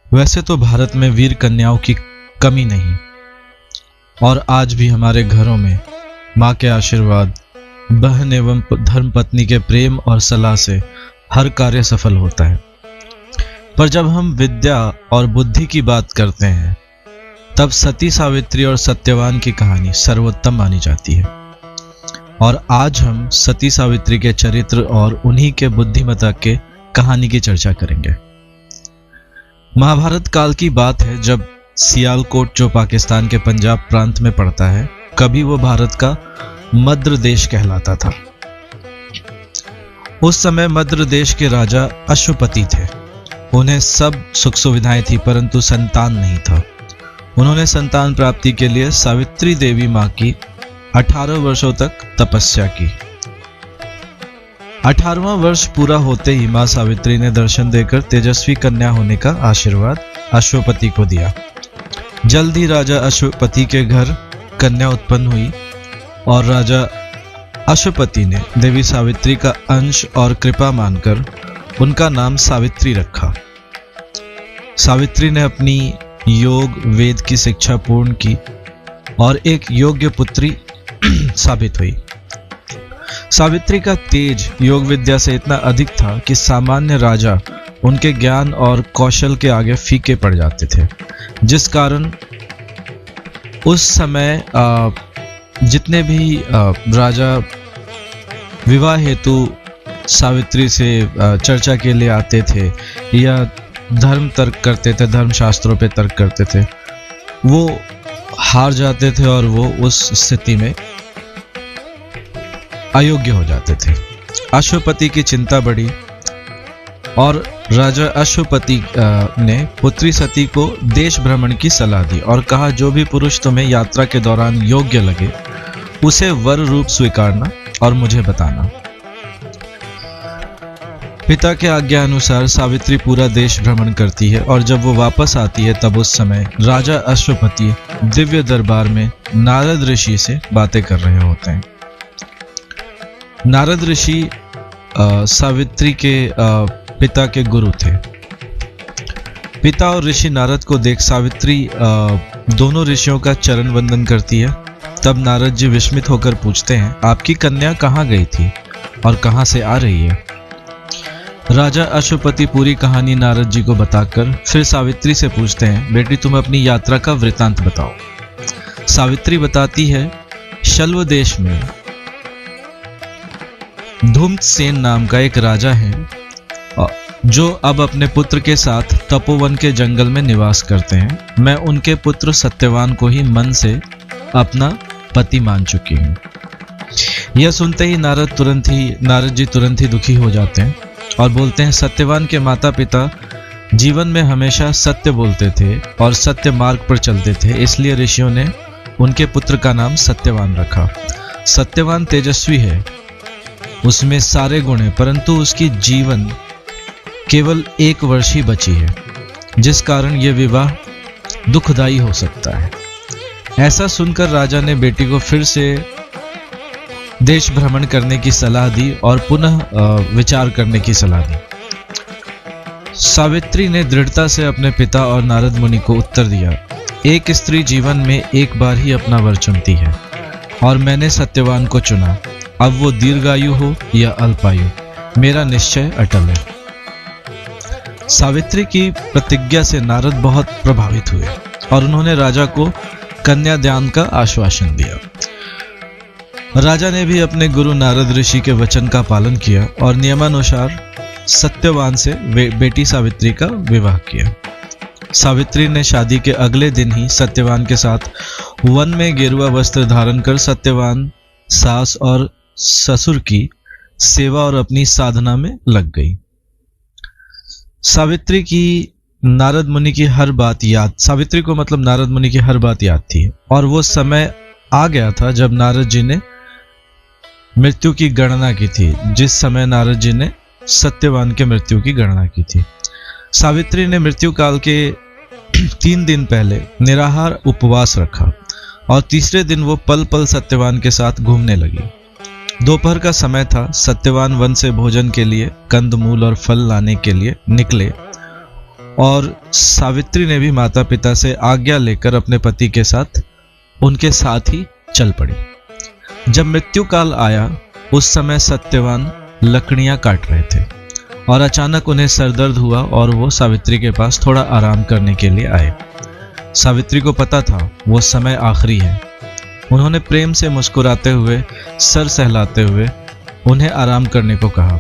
वैसे तो भारत में वीर कन्याओं की कमी नहीं, और आज भी हमारे घरों में माँ के आशीर्वाद, बहन एवं धर्म पत्नी के प्रेम और सलाह से हर कार्य सफल होता है। पर जब हम विद्या और बुद्धि की बात करते हैं, तब सती सावित्री और सत्यवान की कहानी सर्वोत्तम मानी जाती है। और आज हम सती सावित्री के चरित्र और उन्हीं के बुद्धिमता के कहानी की चर्चा करेंगे। महाभारत काल की बात है, जब सियालकोट, जो पाकिस्तान के पंजाब प्रांत में पड़ता है, कभी वो भारत का मद्र देश कहलाता था। उस समय मद्र देश के राजा अश्वपति थे। उन्हें सब सुख सुविधाएं थी, परंतु संतान नहीं था। उन्होंने संतान प्राप्ति के लिए सावित्री देवी मां की 18 वर्षों तक तपस्या की। 18वां वर्ष पूरा होते ही मां सावित्री ने दर्शन देकर तेजस्वी कन्या होने का आशीर्वाद अश्वपति को दिया। जल्द ही राजा अश्वपति के घर कन्या उत्पन्न हुई और राजा अश्वपति ने देवी सावित्री का अंश और कृपा मानकर उनका नाम सावित्री रखा। सावित्री ने अपनी योग वेद की शिक्षा पूर्ण की और एक योग्य पुत्री साबित हुई। सावित्री का तेज योग विद्या से इतना अधिक था कि सामान्य राजा उनके ज्ञान और कौशल के आगे फीके पड़ जाते थे, जिस कारण उस समय जितने भी राजा विवाह हेतु सावित्री से चर्चा के लिए आते थे या धर्म तर्क करते थे, धर्म शास्त्रों पे तर्क करते थे, वो हार जाते थे और वो उस स्थिति में अयोग्य हो जाते थे। अश्वपति की चिंता बढ़ी और राजा अश्वपति ने पुत्री सती को देश भ्रमण की सलाह दी और कहा, जो भी पुरुष तुम्हें यात्रा के दौरान योग्य लगे उसे वर रूप स्वीकारना और मुझे बताना। पिता के आज्ञा अनुसार सावित्री पूरा देश भ्रमण करती है और जब वो वापस आती है, तब उस समय राजा अश्वपति दिव्य दरबार में नारद ऋषि से बातें कर रहे होते हैं। नारद ऋषि सावित्री के पिता के गुरु थे। पिता और ऋषि नारद को देख सावित्री दोनों ऋषियों का चरण वंदन करती है। तब नारद जी विस्मित होकर पूछते हैं, आपकी कन्या कहाँ गई थी और कहाँ से आ रही है? राजा अश्वपति पूरी कहानी नारद जी को बताकर फिर सावित्री से पूछते हैं, बेटी तुम अपनी यात्रा का वृतांत बताओ। सावित्री बताती है, शल्व देश में धूम्रसेन नाम का एक राजा है, जो अब अपने पुत्र के साथ तपोवन के जंगल में निवास करते हैं। मैं उनके पुत्र सत्यवान को ही मन से अपना पति मान चुकी हूँ। यह सुनते ही नारद जी तुरंत ही दुखी हो जाते हैं और बोलते हैं, सत्यवान के माता पिता जीवन में हमेशा सत्य बोलते थे और सत्य मार्ग पर चलते थे, इसलिए ऋषियों ने उनके पुत्र का नाम सत्यवान रखा। सत्यवान तेजस्वी है, उसमें सारे गुण हैं, परंतु उसकी जीवन केवल 1 वर्ष ही बची है, जिस कारण यह विवाह दुखदायी हो सकता है। ऐसा सुनकर राजा ने बेटी को फिर से देश भ्रमण करने की सलाह दी और पुनः विचार करने की सलाह दी। सावित्री ने दृढ़ता से अपने पिता और नारद मुनि को उत्तर दिया, एक स्त्री जीवन में एक बार ही अपना वर चुनती है और मैंने सत्यवान को चुना। अब वो दीर्घायु हो या अल्पायु, मेरा निश्चय अटल है। सावित्री की प्रतिज्ञा से नारद बहुत प्रभावित हुए और उन्होंने राजा को कन्यादान का आश्वासन दिया। राजा ने भी अपने गुरु नारद ऋषि के वचन का पालन किया और नियमानुसार सत्यवान से बेटी सावित्री का विवाह किया। सावित्री ने शादी के अगले दिन ही सत्यवान के साथ वन में गेरुआ वस्त्र धारण कर सत्यवान सास और ससुर की सेवा और अपनी साधना में लग गई। सावित्री को नारद मुनि की हर बात याद थी और वो समय आ गया था जब नारद जी ने मृत्यु की गणना की थी, जिस समय नारद जी ने सत्यवान के मृत्यु की गणना की थी। सावित्री ने मृत्यु काल के 3 दिन पहले निराहार उपवास रखा और तीसरे दिन वो पल पल सत्यवान के साथ घूमने लगी। दोपहर का समय था। सत्यवान वन से भोजन के लिए कंदमूल और फल लाने के लिए निकले। और सावित्री ने भी माता पिता से आज्ञा लेकर अपने पति के साथ उनके साथ ही चल पड़ी। जब मृत्यु काल आया उस समय सत्यवान लकड़ियां काट रहे थे और अचानक उन्हें सरदर्द हुआ और वो सावित्री के पास थोड़ा आराम करने के लिए आए। सावित्री को पता था वो समय आखिरी है। उन्होंने प्रेम से मुस्कुराते हुए, सर सहलाते हुए उन्हें आराम करने को कहा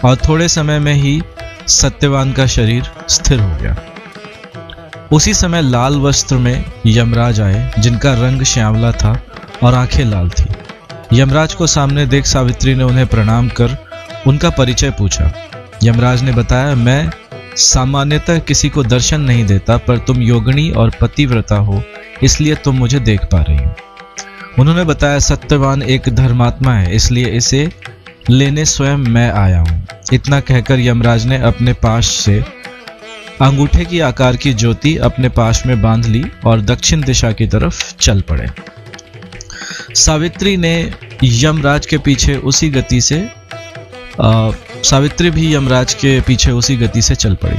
और थोड़े समय में ही सत्यवान का शरीर स्थिर हो गया। उसी समय लाल वस्त्र में यमराज आए, जिनका रंग श्यामला था और आंखें लाल थी। यमराज को सामने देख सावित्री ने उन्हें प्रणाम कर उनका परिचय पूछा। यमराज ने बताया, मैं सामान्यतः किसी को दर्शन नहीं देता, पर तुम योगिनी और पतिव्रता हो, इसलिए तुम मुझे देख पा रही हो। उन्होंने बताया, सत्यवान एक धर्मात्मा है, इसलिए इसे लेने स्वयं मैं आया हूँ। इतना कहकर यमराज ने अपने पाश से अंगूठे की आकार की ज्योति अपने पाश में बांध ली और दक्षिण दिशा की तरफ चल पड़े। सावित्री ने यमराज के पीछे उसी गति से सावित्री भी यमराज के पीछे उसी गति से चल पड़ी।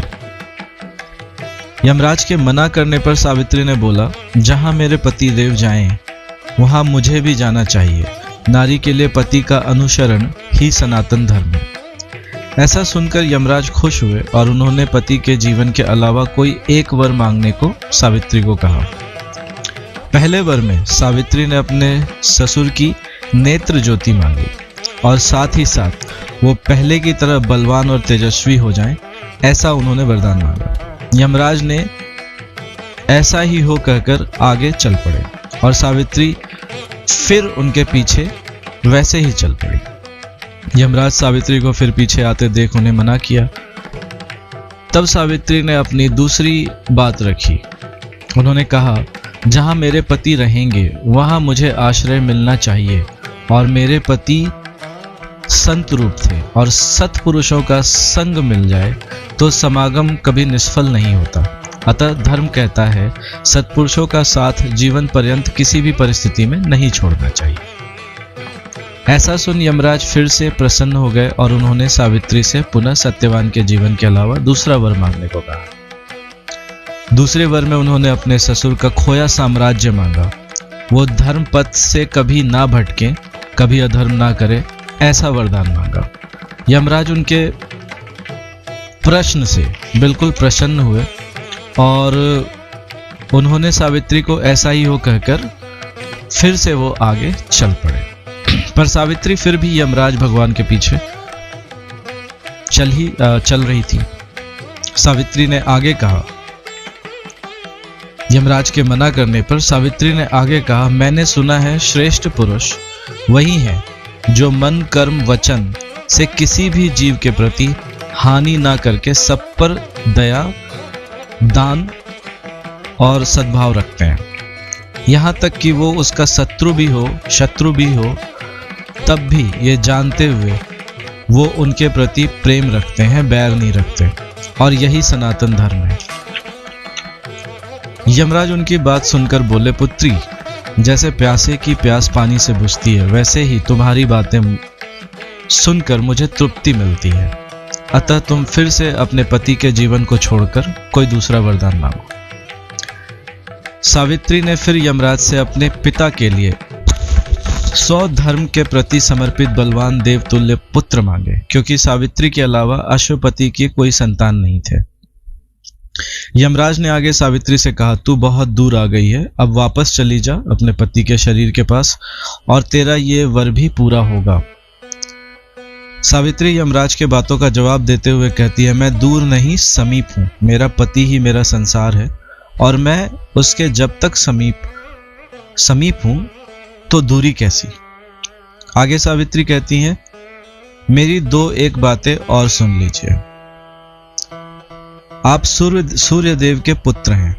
यमराज के मना करने पर सावित्री ने बोला, जहां मेरे पति देव जाएं, वहां मुझे भी जाना चाहिए। नारी के लिए पति का अनुसरण ही सनातन धर्म है। ऐसा सुनकर यमराज खुश हुए और उन्होंने पति के जीवन के अलावा कोई एक वर मांगने को सावित्री को कहा। पहले वर में सावित्री ने अपने ससुर की नेत्र ज्योति मांगी और साथ ही साथ वो पहले की तरह बलवान और तेजस्वी हो जाएं, ऐसा उन्होंने वरदान मांगा। यमराज ने ऐसा ही हो कहकर आगे चल पड़े और सावित्री फिर उनके पीछे वैसे ही चल पड़ी। यमराज सावित्री को फिर पीछे आते देख उन्हें मना किया। तब सावित्री ने अपनी दूसरी बात रखी। उन्होंने कहा, जहां मेरे पति रहेंगे वहां मुझे आश्रय मिलना चाहिए और मेरे पति संत रूप थे और सत्पुरुषों का संग मिल जाए तो समागम कभी निष्फल नहीं होता। अतः धर्म कहता है, सत्पुरुषों का साथ जीवन पर्यंत किसी भी परिस्थिति में नहीं छोड़ना चाहिए। ऐसा सुन यमराज फिर से प्रसन्न हो गए और उन्होंने सावित्री से पुनः सत्यवान के जीवन के अलावा दूसरा वर मांगने को कहा। दूसरे वर में उन्होंने अपने ससुर का खोया साम्राज्य मांगा। वो धर्म पथ से कभी ना भटके, कभी अधर्म ना करे, ऐसा वरदान मांगा। यमराज उनके प्रश्न से बिल्कुल प्रसन्न हुए और उन्होंने सावित्री को ऐसा ही हो कहकर फिर से वो आगे चल पड़े। पर सावित्री फिर भी यमराज भगवान के पीछे चल रही थी। सावित्री ने आगे कहा, यमराज के मना करने पर सावित्री ने आगे कहा, मैंने सुना है श्रेष्ठ पुरुष वही है जो मन कर्म वचन से किसी भी जीव के प्रति हानि ना करके सब पर दया, दान और सद्भाव रखते हैं। यहाँ तक कि वो उसका शत्रु भी हो, तब भी ये जानते हुए वो उनके प्रति प्रेम रखते हैं, बैर नहीं रखते। और यही सनातन धर्म है। यमराज उनकी बात सुनकर बोले, पुत्री, जैसे प्यासे की प्यास पानी से बुझती है, वैसे ही तुम्हारी बातें सुनकर मुझे तृप्ति मिलती है। अतः तुम फिर से अपने पति के जीवन को छोड़कर कोई दूसरा वरदान मांगो। सावित्री ने फिर यमराज से अपने पिता के लिए 100 धर्म के प्रति समर्पित बलवान देवतुल्य पुत्र मांगे, क्योंकि सावित्री के अलावा अश्वपति की कोई संतान नहीं थे। यमराज ने आगे सावित्री से कहा, तू बहुत दूर आ गई है, अब वापस चली जा अपने पति के शरीर के पास और तेरा ये वर भी पूरा होगा। सावित्री यमराज के बातों का जवाब देते हुए कहती है, मैं दूर नहीं समीप हूं। मेरा पति ही मेरा संसार है और मैं उसके जब तक समीप हूं तो दूरी कैसी। आगे सावित्री कहती हैं, मेरी 2 बातें और सुन लीजिए। आप सूर्य देव के पुत्र हैं।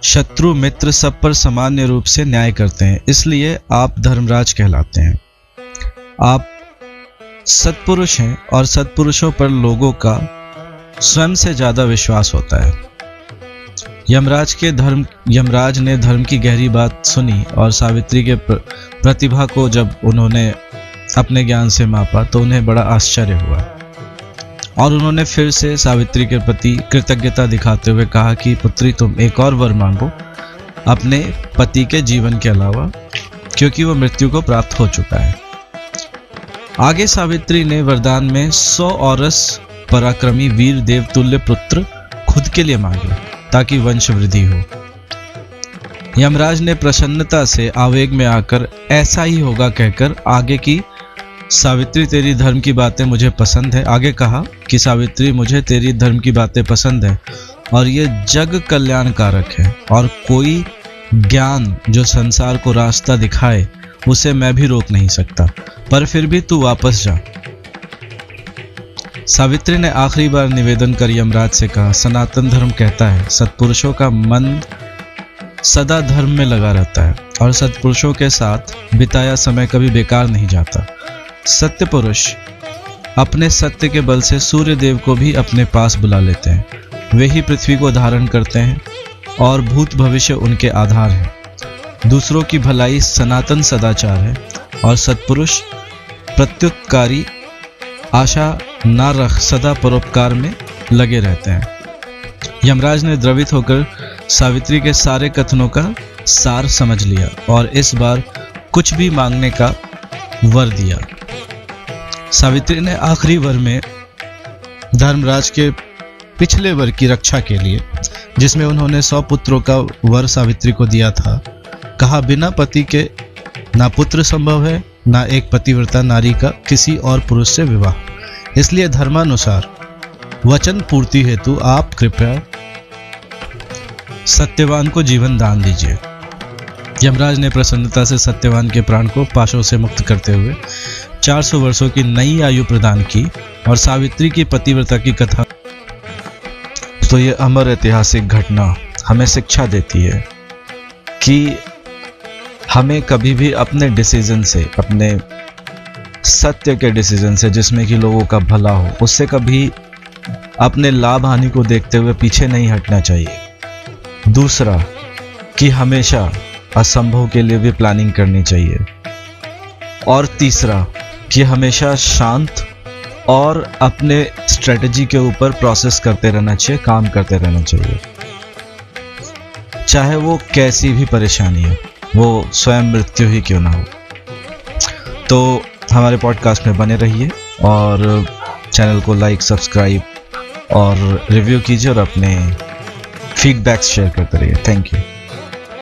शत्रु मित्र सब पर सामान्य रूप से न्याय करते हैं, इसलिए आप धर्मराज कहलाते हैं। आप सत्पुरुष हैं और सत्पुरुषों पर लोगों का स्वयं से ज्यादा विश्वास होता है। यमराज ने धर्म की गहरी बात सुनी और सावित्री के प्रतिभा को जब उन्होंने अपने ज्ञान से मापा तो उन्हें बड़ा आश्चर्य हुआ। और उन्होंने फिर से सावित्री के प्रति कृतज्ञता दिखाते हुए कहा कि पुत्री तुम एक और वर मांगो अपने पति के जीवन के अलावा, क्योंकि वो मृत्यु को प्राप्त हो चुका है। आगे सावित्री ने वरदान में 100 औरस पराक्रमी वीर देव तुल्य पुत्र खुद के लिए मांगे ताकि वंश वृद्धि हो। यमराज ने प्रसन्नता से आवेग में आकर ऐसा ही होगा कहकर आगे की सावित्री तेरी धर्म की बातें मुझे पसंद है, आगे कहा कि सावित्री मुझे तेरी धर्म की बातें पसंद है और ये जग कल्याणकारक है, और कोई ज्ञान जो संसार को रास्ता दिखाए उसे मैं भी रोक नहीं सकता, पर फिर भी तू वापस जा। सावित्री ने आखिरी बार निवेदन कर यमराज से कहा, सनातन धर्म कहता है सत्पुरुषों का मन सदा धर्म में लगा रहता है और सत्पुरुषों के साथ बिताया समय कभी बेकार नहीं जाता। सत्य पुरुष अपने सत्य के बल से सूर्य देव को भी अपने पास बुला लेते हैं, वे ही पृथ्वी को धारण करते हैं और भूत भविष्य उनके आधार है। दूसरों की भलाई सनातन सदाचार है और सत्पुरुष प्रत्युत्कारी आशा न रख सदा परोपकार में लगे रहते हैं। यमराज ने द्रवित होकर सावित्री के सारे कथनों का सार समझ लिया और इस बार कुछ भी मांगने का वर दिया। सावित्री ने आखिरी वर में धर्मराज के पिछले वर की रक्षा के लिए, जिसमें उन्होंने 100 पुत्रों का वर सावित्री को दिया था, कहा बिना पति के ना पुत्र संभव है ना एक पतिव्रता नारी का किसी और पुरुष से विवाह, इसलिए धर्मानुसार वचन पूर्ति हेतु आप कृपया सत्यवान को जीवन दान दीजिए। यमराज ने प्रसन्नता से सत्यवान के प्राण को पाशों से मुक्त करते हुए 400 वर्षों की नई आयु प्रदान की और सावित्री की पतिव्रता की कथा। तो ये अमर ऐतिहासिक घटना हमें शिक्षा देती है कि हमें कभी भी अपने डिसीजन से, अपने सत्य के डिसीजन से जिसमें कि लोगों का भला हो, उससे कभी अपने लाभ हानि को देखते हुए पीछे नहीं हटना चाहिए। दूसरा कि हमेशा असंभव के लिए भी प्लानिंग करनी चाहिए, और तीसरा कि हमेशा शांत और अपने स्ट्रेटजी के ऊपर प्रोसेस करते रहना चाहिए, काम करते रहना चाहिए, चाहे वो कैसी भी परेशानी हो, वो स्वयं मृत्यु ही क्यों ना हो। तो हमारे पॉडकास्ट में बने रहिए और चैनल को लाइक, सब्सक्राइब और रिव्यू कीजिए और अपने फीडबैक्स शेयर करते रहिए। Thank you.